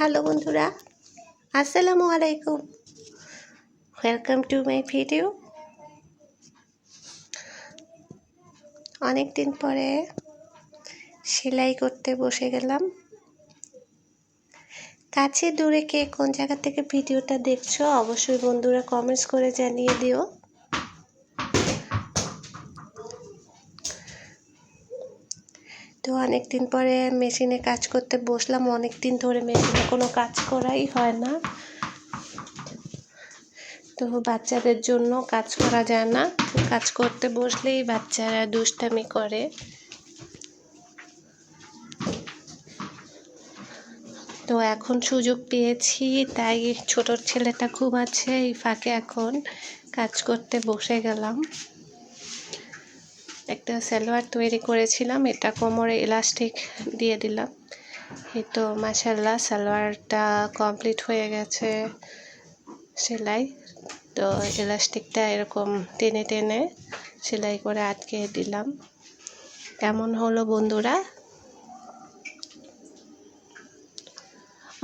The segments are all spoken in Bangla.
হ্যালো বন্ধুরা, আসসালামু আলাইকুম। Welcome to my video. অনেক দিন পরে সেলাই করতে বসে গেলাম। কাছে দূরে কে কোন জায়গা থেকে ভিডিওটা দেখছো অবশ্যই বন্ধুরা কমেন্টস করে জানিয়ে দিও। তো অনেক দিন পরে মেশিনে কাজ করতে বসলাম। অনেক দিন ধরে মেশিনে কোনো কাজ করাই হয় না। তো বাচ্চাদের জন্য কাজ করা যায় না, কাজ করতে বসলেই বাচ্চারা দুষ্টামি করে। তো এখন সুযোগ পেয়েছি, তাই ছোট ছেলেটা ঘুমাচ্ছে, এই ফাঁকে এখন কাজ করতে বসে গেলাম। একটা সালোয়ার তৈরি করেছিলাম, এটা কোমরে ইলাস্টিক দিয়ে দিলাম। এই তো মাশাআল্লাহ সালোয়ারটা কমপ্লিট হয়ে গেছে সেলাই। তো ইলাস্টিকটা এরকম টেনে টেনে সেলাই করে আটকে দিলাম। কেমন হলো বন্ধুরা?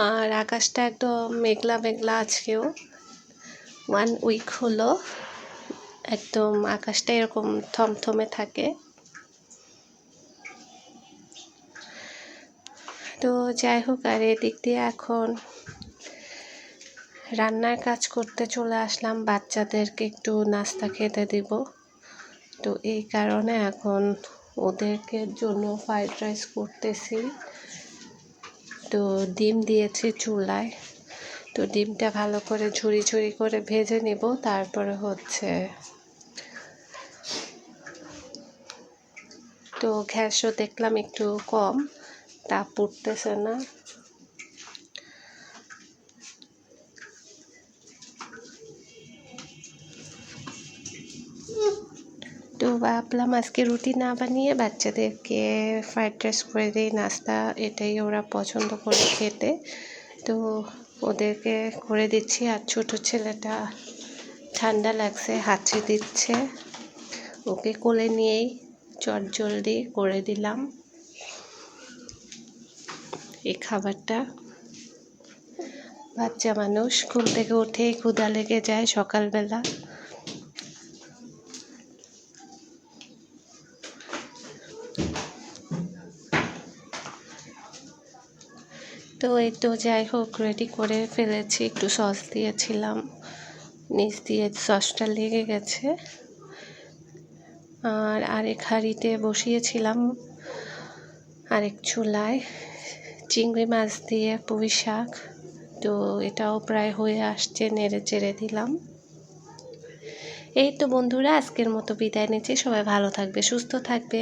আর আকাশটা একদম মেঘলা মেঘলা, আজকেও 1 উইক হলো একদম আকাশটা এরকম থমথমে থাকে। তো যাই হোক, আর এদিক দিয়ে এখন রান্নার কাজ করতে চলে আসলাম। বাচ্চাদেরকে একটু নাস্তা খেতে দিব, তো এই কারণে এখন ওদেরকে জন্য ফ্রাইড রাইস করতেছি। তো ডিম দিয়েছি চুলায়, তো ডিমটা ভালো করে ঝুরি ঝুরি করে ভেজে নেব। তারপরে তো গ্যাসও দেখলাম একটু কম, তাপ উঠতেছে না। তো ভাবলাম আজকে রুটি না বানিয়ে বাচ্চাদেরকে ফ্রাইড রাইস করে দিই নাস্তা, এটাই ওরা পছন্দ করে খেতে। তো ওদেরকে করে দিচ্ছি। আর ছোট ছেলেটা ঠান্ডা লাগছে, হাঁচি দিচ্ছে, ওকে কোলে নিয়েই চটজলদি করে দিলাম এই খাবারটা। বাচ্চা মানুষ, ঘুম থেকে উঠেই ক্ষুধা লেগে যায় সকালবেলা। তো এই তো যাই হোক রেডি করে ফেলেছি। একটু সস দিয়েছিলাম, নিচ দিয়ে সসটা লেগে গেছে। আর আরেক হাঁড়িতে বসিয়েছিলাম আরেক চুলায় চিংড়ি মাছ দিয়ে পুঁই শাক। তো এটাও প্রায় হয়ে আসছে, নেড়ে চেড়ে দিলাম। এই তো বন্ধুরা, আজকের মতো বিদায় নিচ্ছি। সবাই ভালো থাকবে, সুস্থ থাকবে।